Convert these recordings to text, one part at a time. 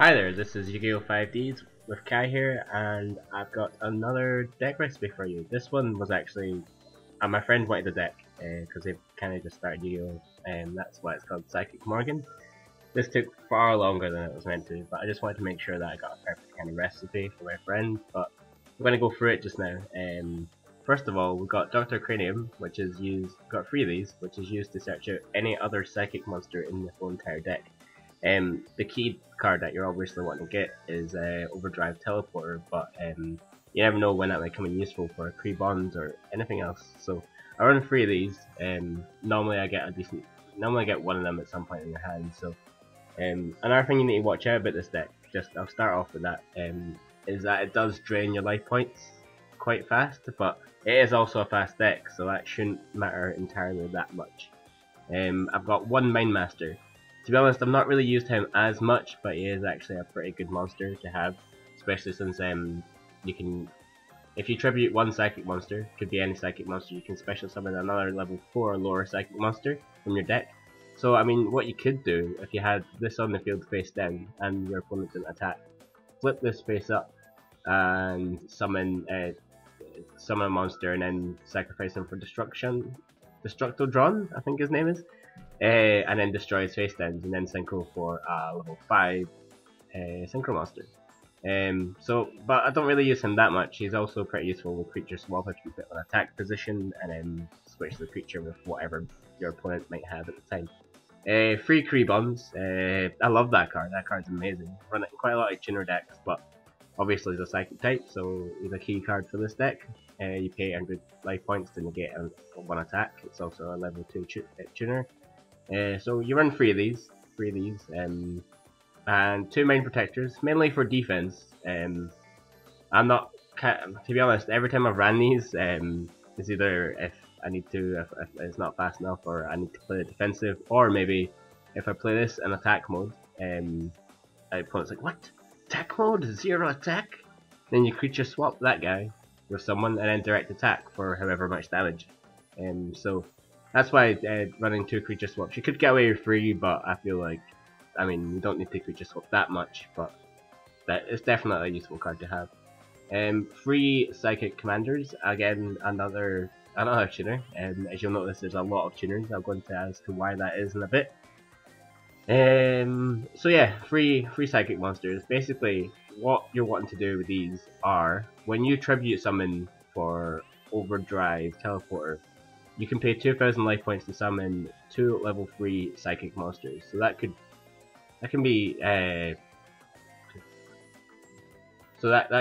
Hi there, this is Yugioh 5Ds with Kai here, and I've got another deck recipe for you. This one was actually, my friend wanted the deck, because they've kind of just started Yu-Gi-Oh! And that's why it's called Psychic Morgan. This took far longer than it was meant to, but I just wanted to make sure that I got a perfect kind of recipe for my friend, but I'm going to go through it just now. First of all, we've got Dr. Cranium, which is used, got 3 of these, which is used to search out any other psychic monster in the whole entire deck. The key card that you're obviously wanting to get is Overdrive Teleporter, but you never know when that might come in useful for Krebons or anything else. So I run 3 of these. Normally I get one of them at some point in your hand. So another thing you need to watch out about this deck, I'll start off with that, is that it does drain your life points quite fast, but it is also a fast deck, so that shouldn't matter entirely that much. I've got one Mind Master. To be honest, I've not really used him as much, but he is actually a pretty good monster to have, especially since you can, if you tribute one psychic monster, could be any psychic monster, you can special summon another level 4 or lower psychic monster from your deck. So I mean, what you could do, if you had this on the field face down and your opponent didn't attack, flip this face up and summon a monster and then sacrifice him for Destructiotron, I think his name is. And then destroy his face downs, and then Syncro for level 5 Synchro monster. But I don't really use him that much. He's also pretty useful with creature swap if you put on attack position and then switch the creature with whatever your opponent might have at the time. 3 Krebons. I love that card. That card's amazing. Run it in quite a lot of tuner decks, but obviously he's a psychic type, so he's a key card for this deck. You pay 100 life points to negate one attack. It's also a level 2 tuner. So you run 3 of these, and 2 Mind Protectors, mainly for defense. I'm not, to be honest, every time I've ran these, it's either if I need to, if it's not fast enough, or I need to play it defensive, or maybe if I play this in attack mode, my opponent's like, what? Attack mode? 0 attack? Then you creature swap that guy with someone, and then direct attack for however much damage. So that's why running 2 creature swaps. You could get away with 3, but I feel like, I mean, you don't need to creature swap that much, but it's definitely a useful card to have. 3 psychic commanders, again another tuner. As you'll notice, there's a lot of tuners. I'll go into as to why that is in a bit. So yeah, 3 psychic monsters. Basically, what you're wanting to do with these are, when you tribute summon for Overdrive Teleporter, you can pay 2,000 life points to summon 2 level 3 psychic monsters. So that can be that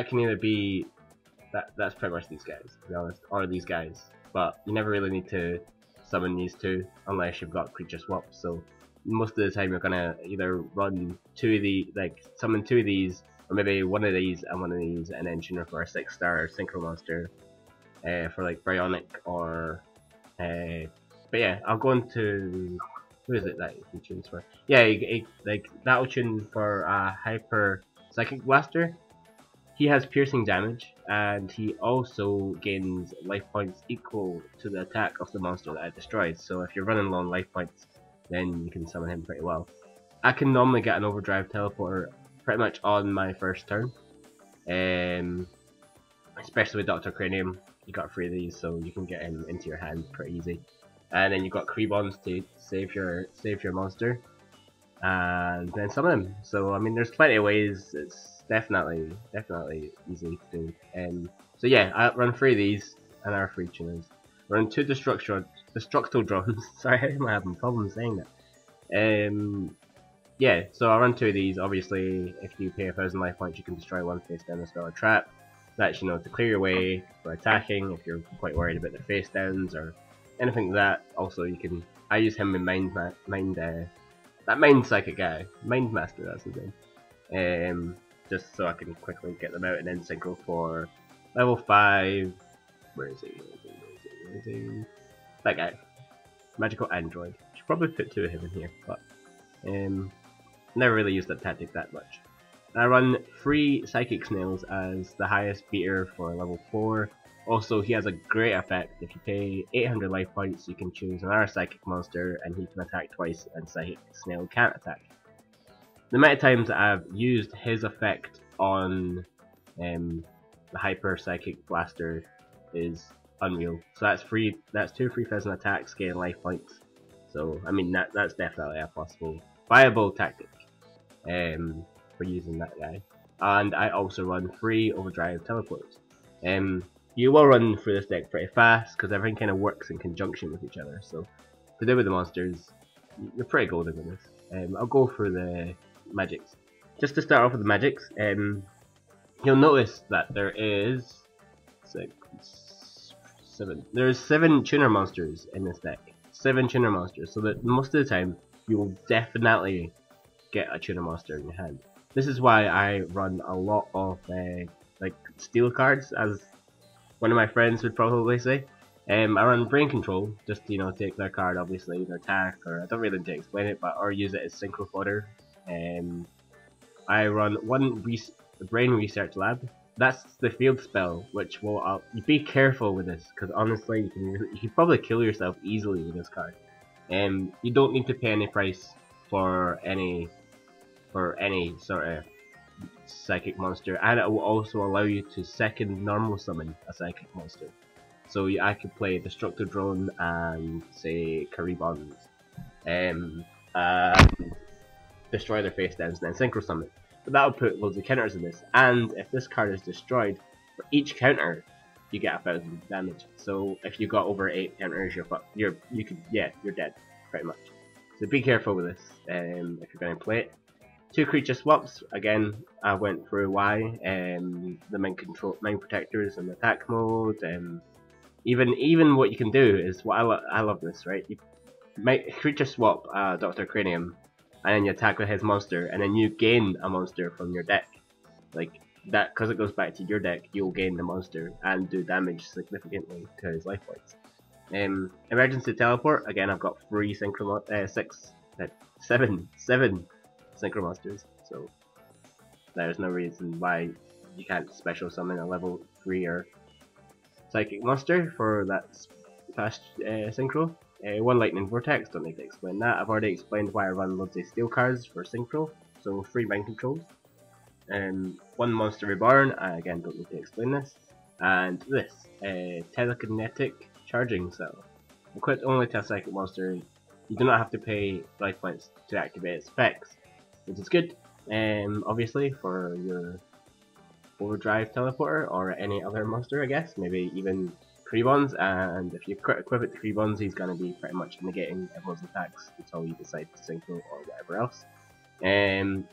can either be that's pretty much these guys, to be honest, or these guys. But you never really need to summon these 2 unless you've got creature swaps. So most of the time you're gonna either run 2 of the, summon 2 of these, or maybe 1 of these and 1 of these, and then tuner for a 6-star synchro monster for like Brionac or. But yeah, I'll go into, who is it that you can choose for? Yeah, like that'll tune for Hyper Psychic Blaster. He has piercing damage, and he also gains life points equal to the attack of the monster that it destroys. So if you're running low on life points, then you can summon him pretty well. I can normally get an Overdrive Teleporter pretty much on my first turn, especially with Dr. Cranium. You got 3 of these, so you can get him into your hand pretty easy. And then you've got Krebons to save your monster, and then summon him. So I mean, there's plenty of ways. It's definitely easy to do. So yeah, I run 3 of these and our 3 tuners. Run 2 Destructiodrons. Sorry, I'm having problems saying that. Yeah, so I run 2 of these. Obviously, if you pay 1,000 life points, you can destroy 1 face down spell or trap. That's, you know, to clear your way for attacking if you're quite worried about the face downs or anything like that. Also, you can, I use him in that Mind Psychic guy, Mind Master, that's his name. Just so I can quickly get them out, and then Synchro for level 5. Where is he? That guy, Magical Android. Should probably put 2 of him in here, but never really used that tactic that much. I run 3 Psychic Snails as the highest beater for level 4. Also, he has a great effect. If you pay 800 life points, you can choose another Psychic monster, and he can attack twice, and Psychic Snail can't attack. the amount of times that I've used his effect on the Hyper Psychic Blaster is unreal. So that's free. That's 2 free phase and attacks, getting life points. So I mean that's definitely a possible, viable tactic for using that guy. And I also run 3 Overdrive Teleporters. You will run through this deck pretty fast because everything kind of works in conjunction with each other. So to do with the monsters, you're pretty golden with this. I'll go through the magics. Just to start off with the magics, you'll notice that there is 7 tuner monsters in this deck. 7 tuner monsters, so that most of the time you will definitely get a tuner monster in your hand. This is why I run a lot of like steel cards, as one of my friends would probably say. I run brain control, just to take their card, obviously their attack, or I don't really need to explain it, but or use it as Syncro fodder. I run one brain research lab. That's the field spell, which will you be careful with this, because honestly you can probably kill yourself easily with this card. You don't need to pay any price for any sort of psychic monster, and it will also allow you to second normal summon a psychic monster. So I could play Destructiotron and say Krebons, destroy their face downs, and then synchro summon. But that'll put loads of counters in this, and if this card is destroyed, for each counter you get 1000 damage. So if you got over 8 counters, you're dead pretty much. So be careful with this if you're going to play it. 2 creature swaps. Again, I went through why the mind protectors and attack mode. Even what you can do is what I love this, right? You might creature swap Dr. Cranium, and then you attack with his monster, and then you gain a monster from your deck. Like that, because it goes back to your deck, you'll gain the monster and do damage significantly to his life points. Emergency teleport. Again, I've got 3 synchro, 7 synchro monsters, so there's no reason why you can't special summon a level 3 or psychic monster for that fast synchro. 1 lightning vortex, don't need to explain that. I've already explained why I run loads of steel cards for synchro, so 3 mind controls. 1 monster reborn, I again don't need to explain this. And this, telekinetic charging cell. Equipped only to a psychic monster, you do not have to pay life points to activate its effects, which is good, obviously, for your Overdrive Teleporter or any other monster, I guess. Maybe even Krebons, and if you equip it to Krebons, he's going to be pretty much negating everyone's attacks until you decide to synchro or whatever else. And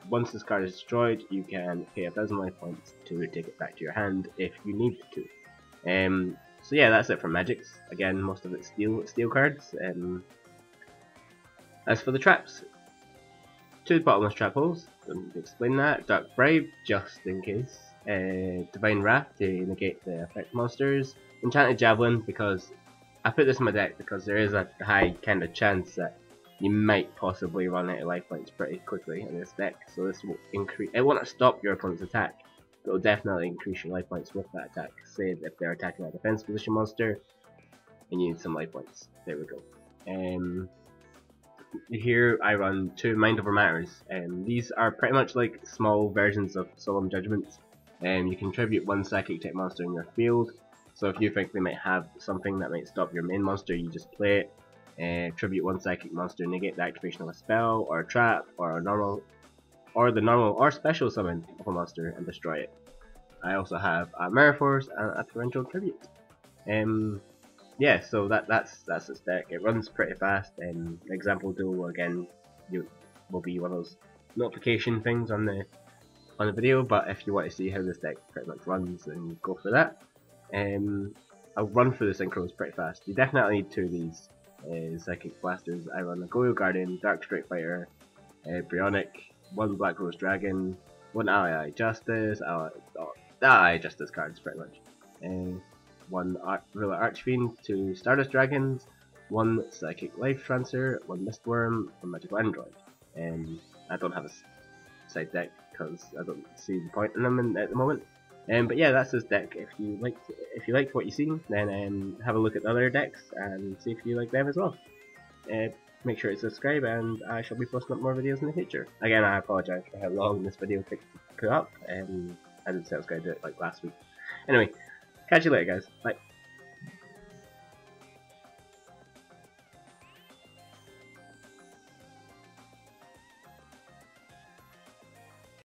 once this card is destroyed, you can pay 1000 life points to take it back to your hand if you need to. So yeah, that's it for magics. Again, most of it's steel cards. As for the traps, 2 bottomless trap holes, don't need to explain that. Dark Bribe, just in case. Divine Wrath to negate the effect monsters. Enchanted Javelin, because I put this in my deck because there is a high kind of chance that you might possibly run out of life points pretty quickly in this deck. So this will increase. It won't stop your opponent's attack, but it will definitely increase your life points with that attack. Say if they're attacking a defense position monster, and you need some life points. There we go. Here I run 2 Mind Over Matters, and these are pretty much like small versions of Solemn Judgments. You can tribute 1 psychic type monster in your field, so if you think they might have something that might stop your main monster, you just play it. Tribute 1 psychic monster, negate the activation of a spell, or a trap, or the normal or special summon of a monster and destroy it. I also have a Mirror Force and a Torrential Tribute. Yeah, so that's its deck. It runs pretty fast. Example duel again, will be one of those notification things on the video. But if you want to see how this deck pretty much runs, then go for that. I'll run through the synchros pretty fast. You definitely need 2 of these psychic blasters. I run a Goyo Guarden, Dark Strike Fighter, Brionac, 1 Black Rose Dragon, 1 Ally Justice, Ally Justice cards pretty much. 1 Ruler Archfiend, 2 Stardust Dragons, 1 Psychic Life Transfer, 1 Mistworm, 1 Magical Android. I don't have a side deck because I don't see the point in them at the moment. But yeah, that's this deck. If you liked what you've seen, then have a look at the other decks and see if you like them as well. make sure to subscribe, and I shall be posting up more videos in the future. Again, I apologise for how long this video took to put up, I didn't say I was going to do it like last week. Anyway, catch you later guys, bye.